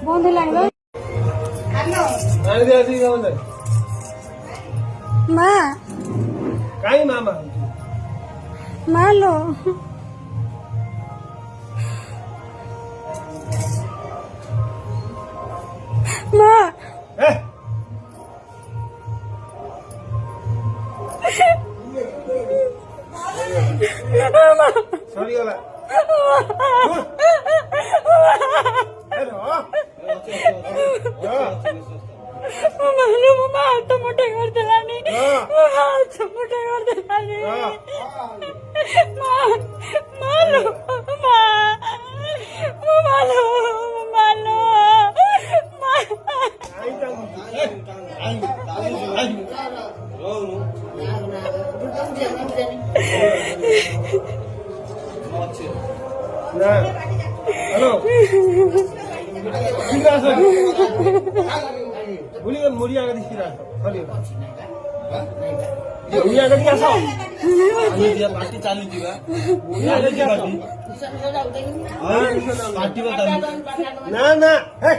বন্ধ লাগলো মা काय मामा मालो मा सॉरी वाला मम्मा हात मोठे कर दिला नाही हात मोठे कर दिला नाही मालो मालो मालो हेलो ठीक আছে বলি মুড়ি আগে দিছি রাখ চলি মুড়ি আগে দিছ আমি দিয়া পার্টি চালু দিবা মুড়ি আগে দিবা পার্টি বাতা না না হে